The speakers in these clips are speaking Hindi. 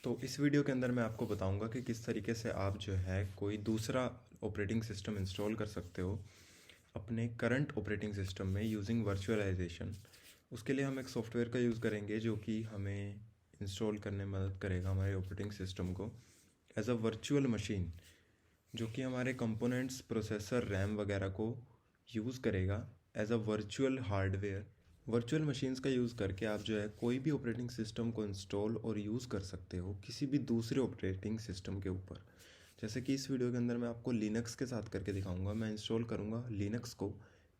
तो इस वीडियो के अंदर मैं आपको बताऊंगा कि किस तरीके से आप जो है कोई दूसरा ऑपरेटिंग सिस्टम इंस्टॉल कर सकते हो अपने करंट ऑपरेटिंग सिस्टम में यूजिंग वर्चुअलाइजेशन। उसके लिए हम एक सॉफ्टवेयर का यूज़ करेंगे जो कि हमें इंस्टॉल करने में मदद करेगा हमारे ऑपरेटिंग सिस्टम को एज अ वर्चुअल मशीन, जो कि हमारे कंपोनेंट्स प्रोसेसर रैम वगैरह को यूज़ करेगा as a virtual hardware. Virtual machines का यूज़ करके आप जो है कोई भी ऑपरेटिंग सिस्टम को इंस्टॉल और यूज़ कर सकते हो किसी भी दूसरे ऑपरेटिंग सिस्टम के ऊपर। जैसे कि इस वीडियो के अंदर मैं आपको लिनक्स के साथ करके दिखाऊंगा। मैं इंस्टॉल करूंगा लिनक्स को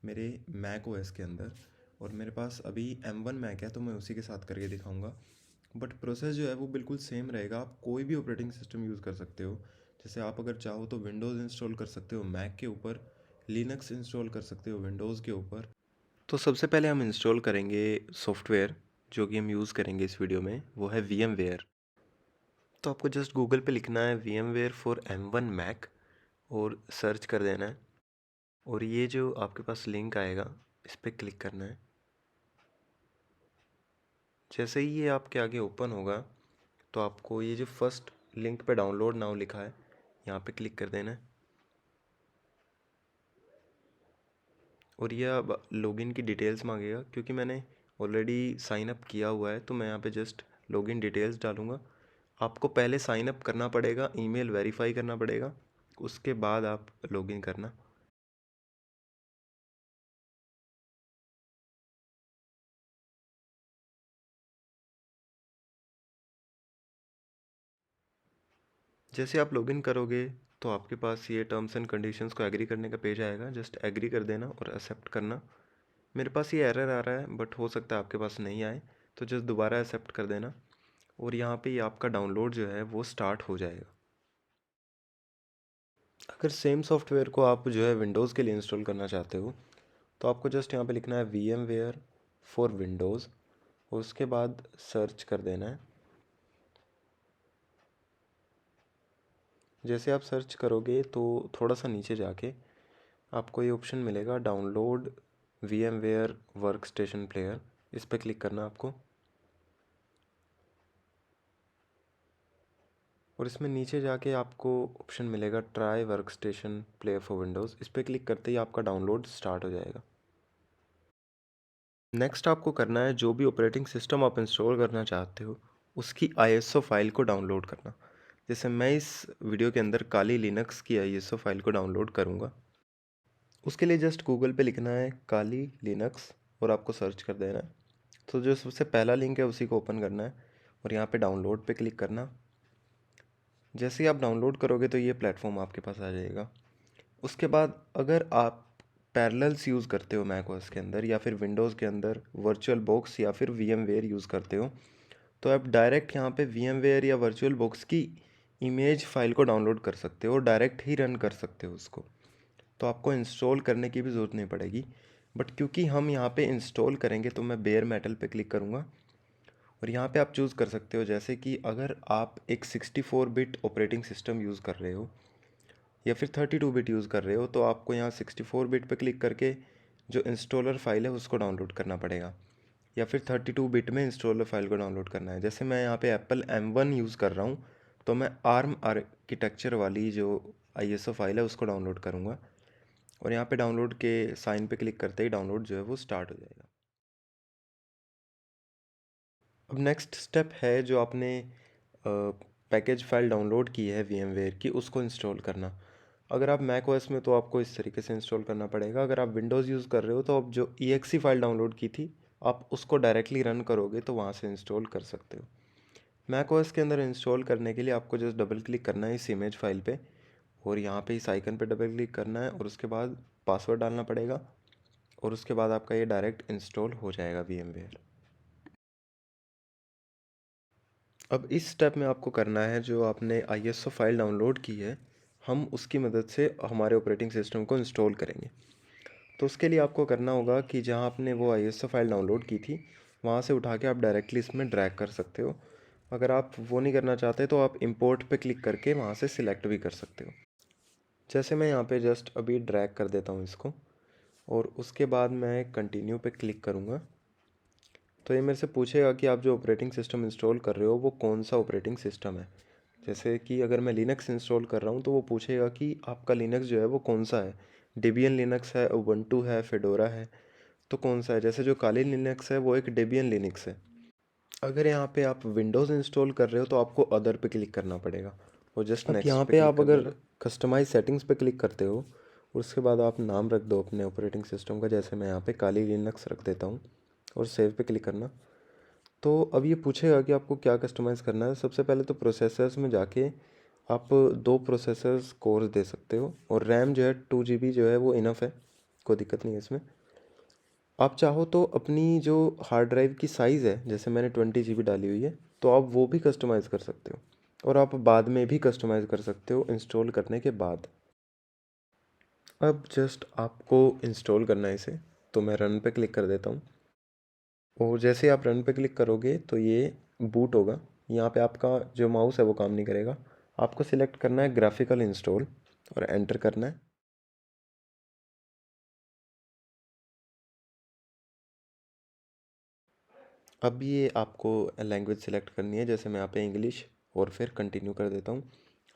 मेरे मैक ओएस के अंदर, और मेरे पास अभी M1 मैक है तो मैं उसी के साथ करके दिखाऊंगा। बट प्रोसेस जो है वो बिल्कुल सेम रहेगा। आप कोई भी ऑपरेटिंग सिस्टम यूज़ कर सकते हो। जैसे आप अगर चाहो तो विंडोज़ इंस्टॉल कर सकते हो मैक के ऊपर, लिनक्स इंस्टॉल कर सकते हो विंडोज़ के ऊपर। तो सबसे पहले हम इंस्टॉल करेंगे सॉफ्टवेयर जो कि हम यूज़ करेंगे इस वीडियो में, वो है VMware। तो आपको जस्ट गूगल पे लिखना है VMware फॉर M1 मैक और सर्च कर देना है, और ये जो आपके पास लिंक आएगा इस पर क्लिक करना है। जैसे ही ये आपके आगे ओपन होगा तो आपको ये जो फर्स्ट लिंक पे डाउनलोड नाउ लिखा है यहाँ पे क्लिक कर देना है, और ये अब लॉगिन की डिटेल्स मांगेगा। क्योंकि मैंने ऑलरेडी साइन अप किया हुआ है तो मैं यहाँ पे जस्ट लॉगिन डिटेल्स डालूँगा। आपको पहले साइन अप करना पड़ेगा, ईमेल वेरीफाई करना पड़ेगा, उसके बाद आप लॉगिन करना। जैसे आप लॉगिन करोगे तो आपके पास ये टर्म्स एंड कंडीशंस को एग्री करने का पेज आएगा। जस्ट एग्री कर देना और एक्सेप्ट करना। मेरे पास ये एरर आ रहा है बट हो सकता है आपके पास नहीं आए, तो जस्ट दोबारा एक्सेप्ट कर देना, और यहाँ पे ये आपका डाउनलोड जो है वो स्टार्ट हो जाएगा। अगर सेम सॉफ्टवेयर को आप जो है विंडोज़ के लिए इंस्टॉल करना चाहते हो तो आपको जस्ट यहाँ पे लिखना है VMware फॉर विंडोज़, और उसके बाद सर्च कर देना है। जैसे आप सर्च करोगे तो थोड़ा सा नीचे जाके आपको ये ऑप्शन मिलेगा download VMware work station player. इस पर क्लिक करना आपको, और इसमें नीचे जाके आपको ऑप्शन मिलेगा try work station player for Windows. इस पर क्लिक करते ही आपका डाउनलोड स्टार्ट हो जाएगा। नेक्स्ट आपको करना है जो भी ऑपरेटिंग सिस्टम आप इंस्टॉल करना चाहते हो उसकी ISO फाइल को डाउनलोड करना। जैसे मैं इस वीडियो के अंदर काली लिनक्स की ISO फाइल को डाउनलोड करूँगा। उसके लिए जस्ट गूगल पे लिखना है काली लिनक्स और आपको सर्च कर देना है। तो जो सबसे पहला लिंक है उसी को ओपन करना है और यहाँ पे डाउनलोड पे क्लिक करना। जैसे ही आप डाउनलोड करोगे तो ये प्लेटफॉर्म आपके पास आ जाएगा। उसके बाद अगर आप पैरेलल्स यूज़ करते हो मैक ओएस के अंदर या फिर विंडोज़ के अंदर वर्चुअल बॉक्स या फिर VMware यूज़ करते हो, तो आप डायरेक्ट यहाँ पे VMware या वर्चुअल बॉक्स की इमेज फाइल को डाउनलोड कर सकते हो और डायरेक्ट ही रन कर सकते हो उसको। तो आपको इंस्टॉल करने की भी ज़रूरत नहीं पड़ेगी। बट क्योंकि हम यहाँ पे इंस्टॉल करेंगे तो मैं बेयर मेटल पे क्लिक करूँगा, और यहाँ पे आप चूज़ कर सकते हो। जैसे कि अगर आप एक 64 बिट ऑपरेटिंग सिस्टम यूज़ कर रहे हो या फिर 32 बिट यूज़ कर रहे हो तो आपको यहाँ 64 बिट पे क्लिक करके जो इंस्टॉलर फाइल है उसको डाउनलोड करना पड़ेगा, या फिर 32 बिट में इंस्टॉलर फाइल को डाउनलोड करना है। जैसे मैं यहाँ पे एप्पल M1 यूज़ कर रहा हूँ तो मैं आर्म आर्किटेक्चर वाली जो ISO फाइल है उसको डाउनलोड करूँगा, और यहाँ पे डाउनलोड के साइन पे क्लिक करते ही डाउनलोड जो है वो स्टार्ट हो जाएगा। अब नेक्स्ट स्टेप है जो आपने पैकेज फाइल डाउनलोड की है VMware की उसको इंस्टॉल करना। अगर आप मैक ओएस में तो आपको इस तरीके से इंस्टॉल करना पड़ेगा। अगर आप विंडोज़ यूज़ कर रहे हो तो आप जो EXE फाइल डाउनलोड की थी आप उसको डायरेक्टली रन करोगे तो वहाँ से इंस्टॉल कर सकते हो। मैक ओएस के अंदर इंस्टॉल करने के लिए आपको जस्ट डबल क्लिक करना है इस इमेज फाइल पे, और यहाँ पे इस आइकन पे डबल क्लिक करना है और उसके बाद पासवर्ड डालना पड़ेगा, और उसके बाद आपका ये डायरेक्ट इंस्टॉल हो जाएगा VMware। अब इस स्टेप में आपको करना है जो आपने ISO फाइल डाउनलोड की है हम उसकी मदद से हमारे ऑपरेटिंग सिस्टम को इंस्टॉल करेंगे। तो उसके लिए आपको करना होगा कि जहाँ आपने वो ISO फाइल डाउनलोड की थी वहाँ से उठा के आप डायरेक्टली इसमें ड्रैग कर सकते हो। अगर आप वो नहीं करना चाहते तो आप इंपोर्ट पे क्लिक करके वहाँ से सिलेक्ट भी कर सकते हो। जैसे मैं यहाँ पे जस्ट अभी ड्रैग कर देता हूँ इसको, और उसके बाद मैं कंटिन्यू पे क्लिक करूँगा। तो ये मेरे से पूछेगा कि आप जो ऑपरेटिंग सिस्टम इंस्टॉल कर रहे हो वो कौन सा ऑपरेटिंग सिस्टम है। जैसे कि अगर मैं लिनक्स इंस्टॉल कर रहा हूँ तो वो पूछेगा कि आपका लिनक्स जो है वो कौन सा है। डेबियन लिनक्स है, उबंटू है, फेडोरा है, तो कौन सा है। जैसे जो काली लिनक्स है वो एक डेबियन लिनक्स है। अगर यहाँ पे आप विंडोज़ इंस्टॉल कर रहे हो तो आपको अदर पे क्लिक करना पड़ेगा और जस्ट अब यहाँ पे पे क्लिक आप कर अगर देना। कस्टमाइज सेटिंग्स पे क्लिक करते हो और उसके बाद आप नाम रख दो अपने ऑपरेटिंग सिस्टम का। जैसे मैं यहाँ पे काली लिनक्स रख देता हूँ और सेव पे क्लिक करना। तो अब ये पूछेगा कि आपको क्या कस्टमाइज़ करना है। सबसे पहले तो प्रोसेसर्स में जाके आप 2 प्रोसेसर्स कोर्स दे सकते हो और रैम जो है 2 GB जो है वो इनफ है, कोई दिक्कत नहीं है इसमें। आप चाहो तो अपनी जो हार्ड ड्राइव की साइज़ है, जैसे मैंने 20 GB डाली हुई है, तो आप वो भी कस्टमाइज़ कर सकते हो और आप बाद में भी कस्टमाइज़ कर सकते हो इंस्टॉल करने के बाद। अब जस्ट आपको इंस्टॉल करना है इसे, तो मैं रन पे क्लिक कर देता हूँ और जैसे ही आप रन पे क्लिक करोगे तो ये बूट होगा। यहाँ पे आपका जो माउस है वो काम नहीं करेगा। आपको सिलेक्ट करना है ग्राफिकल इंस्टॉल और एंटर करना है। अब ये आपको लैंग्वेज सेलेक्ट करनी है, जैसे मैं यहाँ पे इंग्लिश और फिर कंटिन्यू कर देता हूँ।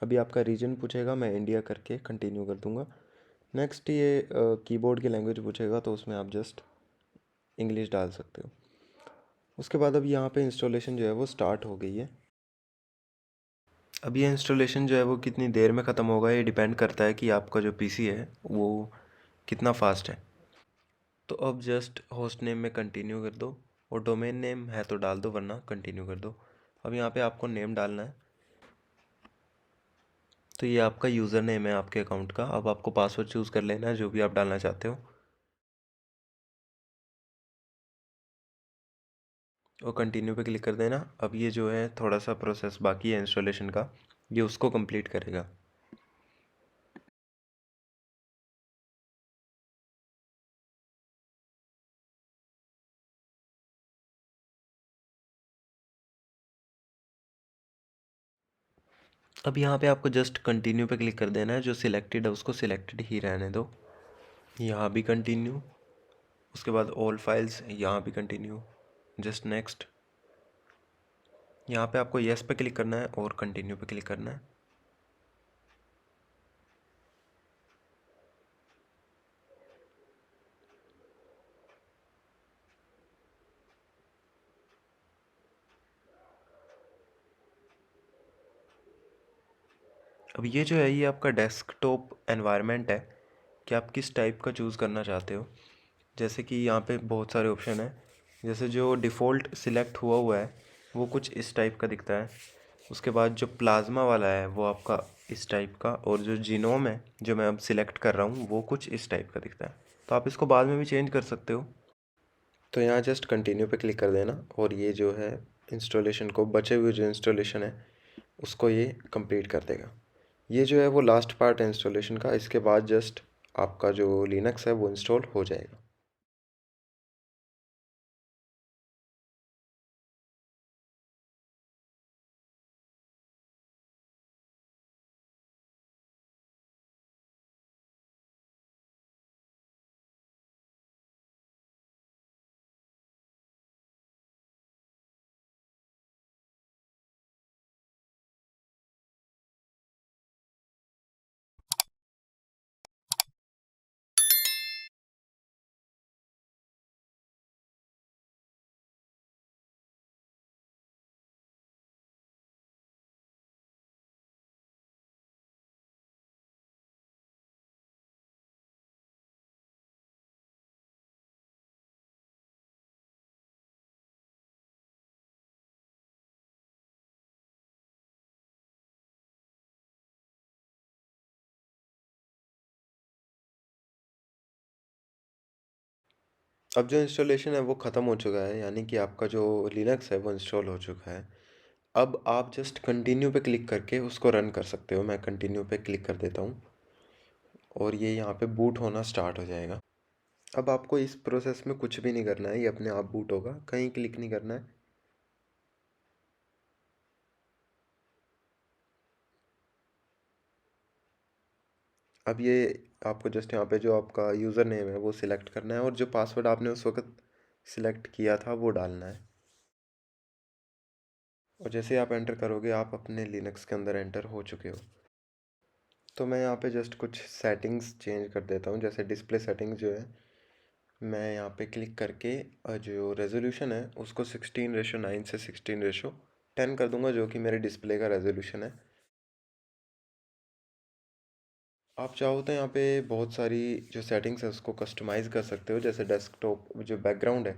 अभी आपका रीजन पूछेगा, मैं इंडिया करके कंटिन्यू कर दूँगा। नेक्स्ट ये कीबोर्ड की लैंग्वेज पूछेगा तो उसमें आप जस्ट इंग्लिश डाल सकते हो। उसके बाद अब यहाँ पे इंस्टॉलेशन जो है वो स्टार्ट हो गई है। अब ये इंस्टॉलेशन जो है वो कितनी देर में ख़त्म होगा ये डिपेंड करता है कि आपका जो पीसी है वो कितना फास्ट है। तो अब जस्ट होस्ट नेम में कंटिन्यू कर दो और डोमेन नेम है तो डाल दो, वरना कंटिन्यू कर दो। अब यहाँ पे आपको नेम डालना है। तो ये आपका यूज़र नेम है आपके अकाउंट का। अब आपको पासवर्ड चूज़ कर लेना है जो भी आप डालना चाहते हो और कंटिन्यू पे क्लिक कर देना। अब ये जो है थोड़ा सा प्रोसेस बाकी है इंस्टॉलेशन का, ये उसको कंप्लीट करेगा। अब यहाँ पे आपको जस्ट कंटिन्यू पे क्लिक कर देना है। जो सिलेक्टेड है उसको सिलेक्टेड ही रहने दो। यहाँ भी कंटिन्यू, उसके बाद ऑल फाइल्स, यहाँ भी कंटिन्यू, जस्ट नेक्स्ट। यहाँ पे आपको येस पे क्लिक करना है और कंटिन्यू पे क्लिक करना है। अब ये जो है ये आपका डेस्कटॉप एनवायरनमेंट है कि आप किस टाइप का चूज़ करना चाहते हो। जैसे कि यहाँ पे बहुत सारे ऑप्शन हैं। जैसे जो डिफ़ॉल्ट सिलेक्ट हुआ हुआ है वो कुछ इस टाइप का दिखता है। उसके बाद जो प्लाज्मा वाला है वो आपका इस टाइप का, और जो जीनोम है जो मैं अब सिलेक्ट कर रहा हूँ वो कुछ इस टाइप का दिखता है। तो आप इसको बाद में भी चेंज कर सकते हो। तो यहाँ जस्ट कंटिन्यू पे क्लिक कर देना और ये जो है इंस्टॉलेशन को, बचे हुए जो इंस्टॉलेशन है उसको ये कंप्लीट कर देगा। ये जो है वो लास्ट पार्ट है इंस्टॉलेशन का। इसके बाद जस्ट आपका जो लिनक्स है वो इंस्टॉल हो जाएगा। अब जो इंस्टॉलेशन है वो ख़त्म हो चुका है, यानी कि आपका जो लिनक्स है वो इंस्टॉल हो चुका है। अब आप जस्ट कंटिन्यू पे क्लिक करके उसको रन कर सकते हो। मैं कंटिन्यू पे क्लिक कर देता हूँ और ये यहाँ पे बूट होना स्टार्ट हो जाएगा। अब आपको इस प्रोसेस में कुछ भी नहीं करना है, ये अपने आप बूट होगा, कहीं क्लिक नहीं करना है। अब ये आपको जस्ट यहाँ पे जो आपका यूज़र नेम है वो सिलेक्ट करना है और जो पासवर्ड आपने उस वक्त सिलेक्ट किया था वो डालना है। और जैसे आप एंटर करोगे आप अपने लिनक्स के अंदर एंटर हो चुके हो। तो मैं यहाँ पे जस्ट कुछ सेटिंग्स चेंज कर देता हूँ। जैसे डिस्प्ले सेटिंग्स जो है, मैं यहाँ पे क्लिक करके जो रेजोल्यूशन है उसको 16:9 से 16:10 कर दूंगा, जो कि मेरे डिस्प्ले का रेजोल्यूशन है। आप चाहो तो यहाँ पे बहुत सारी जो सेटिंग्स है उसको कस्टमाइज़ कर सकते हो। जैसे डेस्कटॉप जो बैकग्राउंड है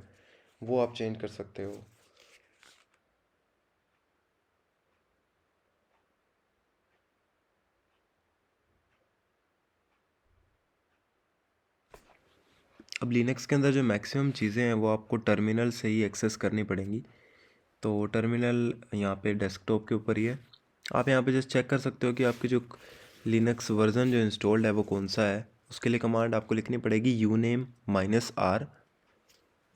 वो आप चेंज कर सकते हो। अब लिनक्स के अंदर जो मैक्सिमम चीज़ें हैं वो आपको टर्मिनल से ही एक्सेस करनी पड़ेंगी। तो टर्मिनल यहाँ पे डेस्कटॉप के ऊपर ही है। आप यहाँ पे जस्ट चेक कर सकते हो कि आपकी जो लिनक्स वर्जन जो इंस्टॉल्ड है वो कौन सा है। उसके लिए कमांड आपको लिखनी पड़ेगी uname-r,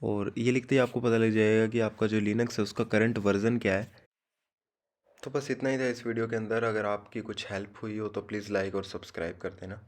और ये लिखते ही आपको पता लग जाएगा कि आपका जो लिनक्स है उसका करंट वर्जन क्या है। तो बस इतना ही था इस वीडियो के अंदर। अगर आपकी कुछ हेल्प हुई हो तो प्लीज़ लाइक और सब्सक्राइब कर देना।